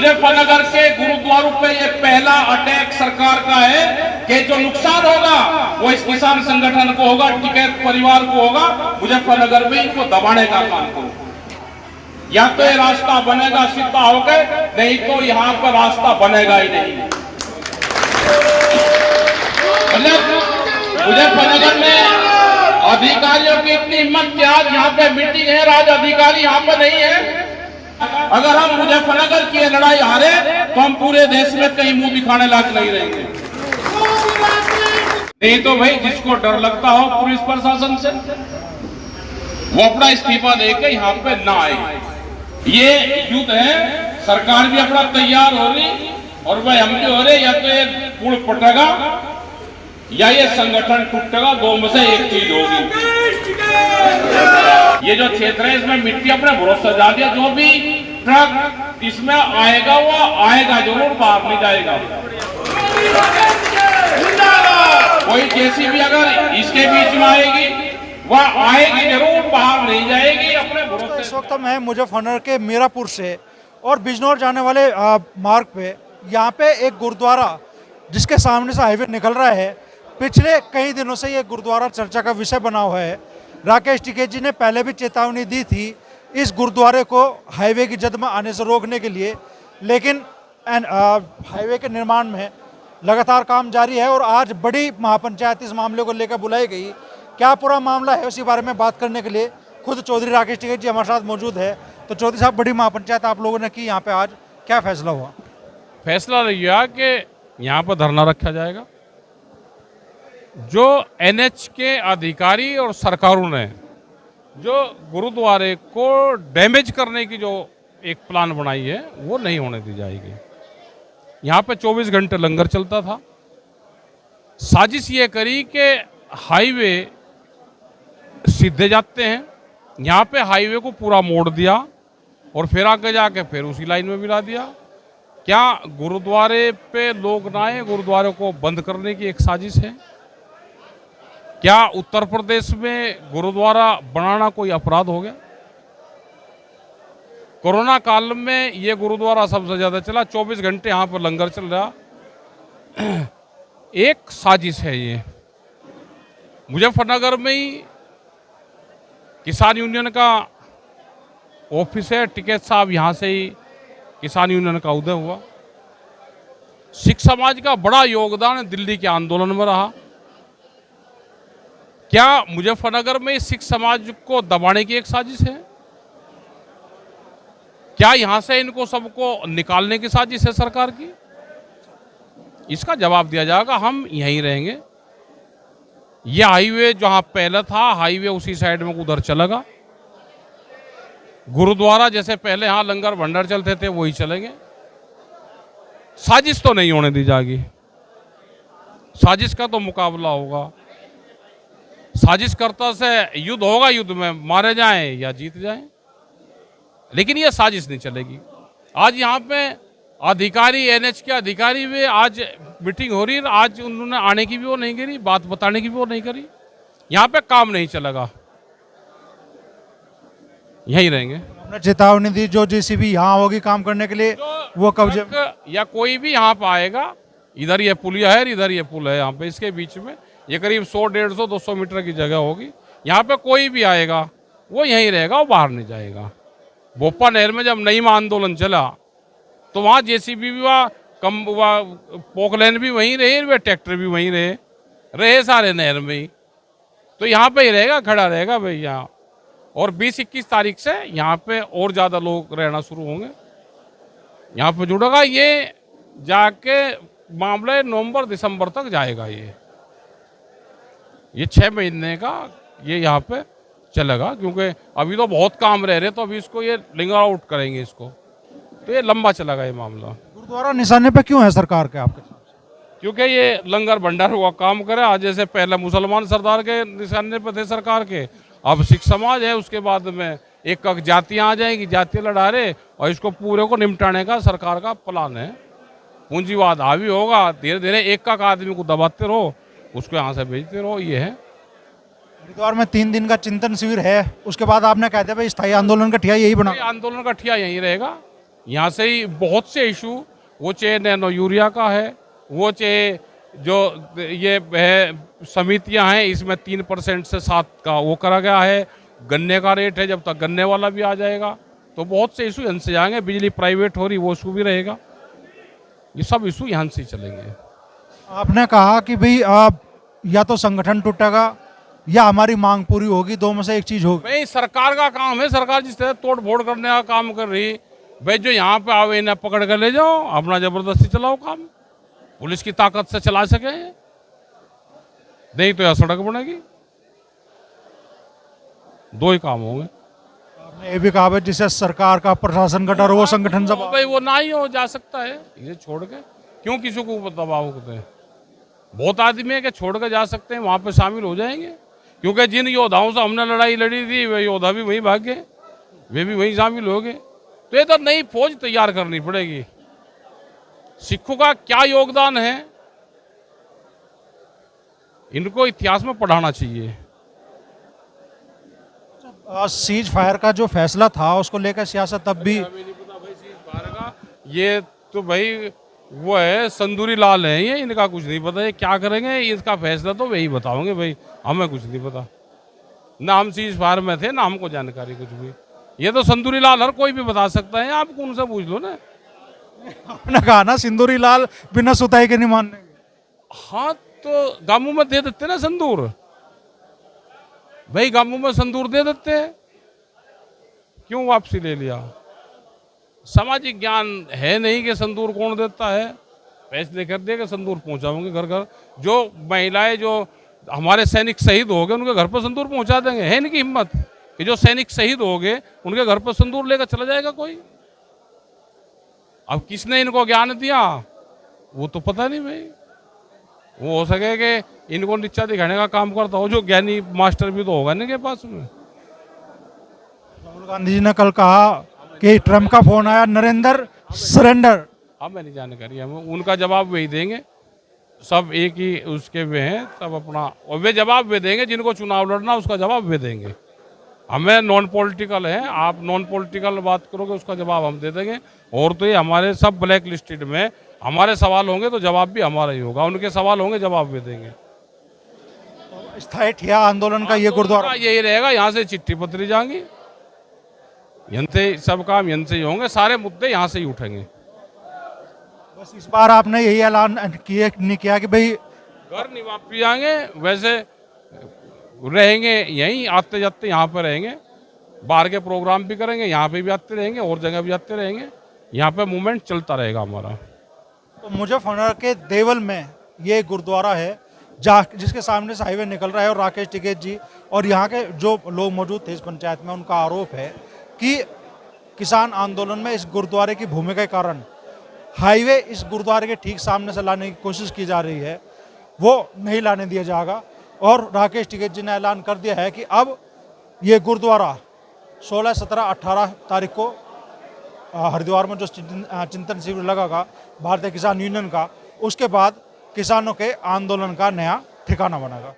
मुजफ्फरनगर के गुरुद्वारों पे ये पहला अटैक सरकार का है कि जो नुकसान होगा वो इस किसान संगठन को होगा, टिकैत परिवार को होगा। मुजफ्फरनगर में इनको दबाने का काम करो, या तो ये रास्ता बनेगा सीधा होकर, नहीं तो यहां पर रास्ता बनेगा ही नहीं। मुजफ्फरनगर में अधिकारियों की इतनी हिम्मत कि आज यहाँ पे मीटिंग है, आज अधिकारी यहाँ पे नहीं है। अगर हम मुजफ्फरनगर की लड़ाई हारे तो हम पूरे देश में कहीं मुंह दिखाने लायक नहीं रहेंगे। नहीं तो भाई जिसको डर लगता हो पुलिस प्रशासन से, वो अपना इस्तीफा देके यहाँ पे ना आए। ये युद्ध है, सरकार भी अपना तैयार हो रही और भाई हम भी हो रहे। या तो ये पुल फटेगा या ये संगठन टूटेगा, दो में से एक चीज होगी। ये जो क्षेत्र है इसमें मिट्टी अपने भरोसा जा दिया, जो भी ट्रक इसमें आएगा वो आएगा जरूर, बाहर नहीं जाएगा। कोई जेसीबी अगर इसके बीच में आएगी वह आएगी जरूर, बाहर नहीं जाएगी अपने भरोसे। इस वक्त मैं मुजफ्फरनगर के मीरापुर से और बिजनौर जाने वाले मार्ग पे, यहाँ पे एक गुरुद्वारा जिसके सामने से हाईवे निकल रहा है, पिछले कई दिनों से ये गुरुद्वारा चर्चा का विषय बना हुआ है। राकेश टिकैत जी ने पहले भी चेतावनी दी थी इस गुरुद्वारे को हाईवे की जद में आने से रोकने के लिए, लेकिन हाईवे के निर्माण में लगातार काम जारी है और आज बड़ी महापंचायत इस मामले को लेकर बुलाई गई। क्या पूरा मामला है उसी बारे में बात करने के लिए खुद चौधरी राकेश टिकैत जी हमारे साथ मौजूद है। तो चौधरी साहब, बड़ी महापंचायत आप लोगों ने की यहाँ पे, आज क्या फैसला हुआ? फैसला लिया कि यहाँ पर धरना रखा जाएगा। जो एनएच के अधिकारी और सरकारों ने जो गुरुद्वारे को डैमेज करने की जो एक प्लान बनाई है वो नहीं होने दी जाएगी। यहाँ पे 24 घंटे लंगर चलता था। साजिश ये करी कि हाईवे सीधे जाते हैं, यहाँ पे हाईवे को पूरा मोड़ दिया और फिर आगे जाके फिर उसी लाइन में मिला दिया। क्या गुरुद्वारे पे लोग ना आए, गुरुद्वारे को बंद करने की एक साजिश है? क्या उत्तर प्रदेश में गुरुद्वारा बनाना कोई अपराध हो गया? कोरोना काल में ये गुरुद्वारा सबसे ज्यादा चला, 24 घंटे यहाँ पर लंगर चल रहा। एक साजिश है ये। मुजफ्फरनगर में ही किसान यूनियन का ऑफिस है, टिकैत साहब यहाँ से ही किसान यूनियन का उदय हुआ। सिख समाज का बड़ा योगदान दिल्ली के आंदोलन में रहा। क्या मुजफ्फरनगर में सिख समाज को दबाने की एक साजिश है? क्या यहां से इनको सबको निकालने की साजिश है सरकार की? इसका जवाब दिया जाएगा। हम यहीं रहेंगे। यह हाईवे जहां पहले था, हाईवे उसी साइड में उधर चलेगा। गुरुद्वारा जैसे पहले यहां लंगर भंडार चलते थे वही चलेंगे। साजिश तो नहीं होने दी जाएगी। साजिश का तो मुकाबला होगा। साजिशकर्ता से युद्ध होगा, युद्ध में मारे जाएं या जीत जाएं, लेकिन ये साजिश नहीं चलेगी। आज यहाँ पे अधिकारी, एनएच के अधिकारी भी आज मीटिंग हो रही है, आज उन्होंने आने की भी वो नहीं करी, बात बताने की भी वो नहीं करी। यहाँ पे काम नहीं चलेगा, यहीं रहेंगे। हमने चेतावनी दी जो जेसीबी यहाँ होगी काम करने के लिए वो कब्जे या कोई भी यहाँ पे आएगा, इधर ये पुलिया है, इधर ये पुल है, यहाँ पे इसके बीच में ये करीब 100, 150, 200 मीटर की जगह होगी। यहाँ पे कोई भी आएगा वो यहीं रहेगा, वो बाहर नहीं जाएगा। बोपा नहर में जब नई आंदोलन चला तो वहाँ जेसीबी भी पोकलैन भी वहीं रहे, वे ट्रैक्टर भी वहीं रहे सारे नहर में ही। तो यहाँ पे ही रहेगा, खड़ा रहेगा भाई यहाँ। और 20-21 तारीख से यहाँ पे और ज़्यादा लोग रहना शुरू होंगे, यहाँ पे जुड़ेगा। ये जाके मामले नवंबर दिसंबर तक जाएगा। ये 6 महीने का ये यहाँ पे चलेगा, क्योंकि अभी तो बहुत काम रह रहे, तो अभी इसको ये लिंगर आउट करेंगे इसको, तो ये लंबा चलेगा ये मामला। गुरुद्वारा निशाने पे क्यों है सरकार के आपके साथ? क्योंकि ये लंगर भंडार हुआ काम करे। आज जैसे पहले मुसलमान सरदार के निशाने पे थे सरकार के, अब सिख समाज है, उसके बाद में एक जातियाँ आ जाएंगी, जातियाँ लड़ा रहे, और इसको पूरे को निपटाने का सरकार का प्लान है। पूंजीवाद हावी होगा, धीरे धीरे एक आदमी को दबाते रहो, उसको यहाँ से भेजते रहो। ये है। हरिद्वार में 3 दिन का चिंतन शिविर है, उसके बाद आपने कहा था भाई स्थायी आंदोलन का ठिया यही बना। आंदोलन का ठिया यही रहेगा। यहाँ से ही बहुत से इशू, वो चाहे नैनो यूरिया का है, वो चाहे जो ये है समितियां हैं, इसमें 3% से 7 का वो करा गया है। गन्ने का रेट है, जब तक गन्ने वाला भी आ जाएगा तो बहुत से इशू यहाँ से जाएंगे। बिजली प्राइवेट हो रही, वो इशू भी रहेगा। ये सब इशू यहाँ से ही चलेंगे। आपने कहा कि भाई आप या तो संगठन टूटेगा या हमारी मांग पूरी होगी, दो में से एक चीज होगी। भाई सरकार का काम है, सरकार जिस तरह तोड़ फोड़ करने का काम कर रही, भाई जो यहाँ पे आवे इन्हें पकड़ कर ले जाओ, अपना जबरदस्ती चलाओ काम, पुलिस की ताकत से चला सके, नहीं तो यह सड़क बनेगी। दो ही काम होंगे। आपने ये भी कहा भाई जिसे सरकार का प्रशासन का डर वो संगठन सब भाई वो ना ही हो जा सकता है, ये छोड़ के क्यों किसी को दबाव करते हैं। बहुत आदमी है कि छोड़ के जा सकते हैं, वहां पे शामिल हो जाएंगे, क्योंकि जिन योद्धाओं से हमने लड़ाई लड़ी थी वे योद्धा भी वहीं भाग गए, वे भी वहीं शामिल हो गए। तो ये तो नई फौज तैयार करनी पड़ेगी। सिखों का क्या योगदान है, इनको इतिहास में पढ़ाना चाहिए। सीज फायर का जो फैसला था उसको लेकर सियासत तब भी नहीं पता भाई सीज फायर का, ये तो भाई वो है संदूरी लाल है, ये इनका कुछ नहीं पता, ये क्या करेंगे इसका फैसला तो वही बताओगे भाई, हमें कुछ नहीं पता। ना हम सीज फायर में थे, ना हमको जानकारी कुछ भी। ये तो संदूरी लाल हर कोई भी बता सकता है, आप कौन सा पूछ लो ना। आपने कहा ना सिंदूरी लाल बिना सुताई के नहीं मानने। हाँ तो गांवों में दे देते ना संदूर, भाई गांवों में संदूर दे देते हैं, क्यों वापसी ले लिया। सामाजिक ज्ञान है नहीं कि संदूर कौन देता है, पैसे लेकर दे के संदूर पहुंचाओगे घर घर। जो महिलाएं जो हमारे सैनिक शहीद हो गए उनके घर पर संदूर पहुंचा देंगे, है इनकी हिम्मत कि जो सैनिक शहीद हो गए उनके घर पर संदूर लेकर चला जाएगा कोई। अब किसने इनको ज्ञान दिया वो तो पता नहीं भाई। वो हो सके कि इनको नीचा दिखाने का काम करता हो, जो ज्ञानी मास्टर भी तो होगा इनके पास में। राहुल गांधी जी ने कल कहा कि ट्रम्प का फोन आया, नरेंद्र सरेंडर। अब मैंने जानकारी है, उनका जवाब वही देंगे, सब एक ही उसके वे हैं, सब अपना और वे जवाब वे देंगे, जिनको चुनाव लड़ना उसका जवाब वे देंगे। हमें नॉन पॉलिटिकल है, आप नॉन पॉलिटिकल बात करोगे उसका जवाब हम दे देंगे। और तो ये हमारे सब ब्लैक लिस्टेड में हमारे सवाल होंगे तो जवाब भी हमारा ही होगा, उनके सवाल होंगे जवाब भी देंगे। स्थायी ठिया आंदोलन का ये गुरुद्वारा यही रहेगा, यहाँ से चिट्ठी पत्री जाएंगी, यहाँ से सब काम यहाँ से ही होंगे, सारे मुद्दे यहाँ से ही उठेंगे। बस इस बार आपने यही ऐलान नहीं किया कि भाई घर नहीं वापस जाएंगे, वैसे रहेंगे यहीं, आते जाते यहाँ पर रहेंगे, बाहर के प्रोग्राम भी करेंगे, यहाँ पे भी आते रहेंगे और जगह भी आते रहेंगे, यहाँ पे मूवमेंट चलता रहेगा हमारा। तो मुजफ्फरनगर के देवल में ये गुरुद्वारा है जिसके सामने से हाईवे निकल रहा है, और राकेश टिकैत जी और यहाँ के जो लोग मौजूद थे इस पंचायत में, उनका आरोप है कि किसान आंदोलन में इस गुरुद्वारे की भूमिका के कारण हाईवे इस गुरुद्वारे के ठीक सामने से लाने की कोशिश की जा रही है, वो नहीं लाने दिया जाएगा। और राकेश टिकैत जी ने ऐलान कर दिया है कि अब ये गुरुद्वारा 16, 17, 18 तारीख को हरिद्वार में जो चिंतन शिविर लगेगा भारतीय किसान यूनियन का, उसके बाद किसानों के आंदोलन का नया ठिकाना बनेगा।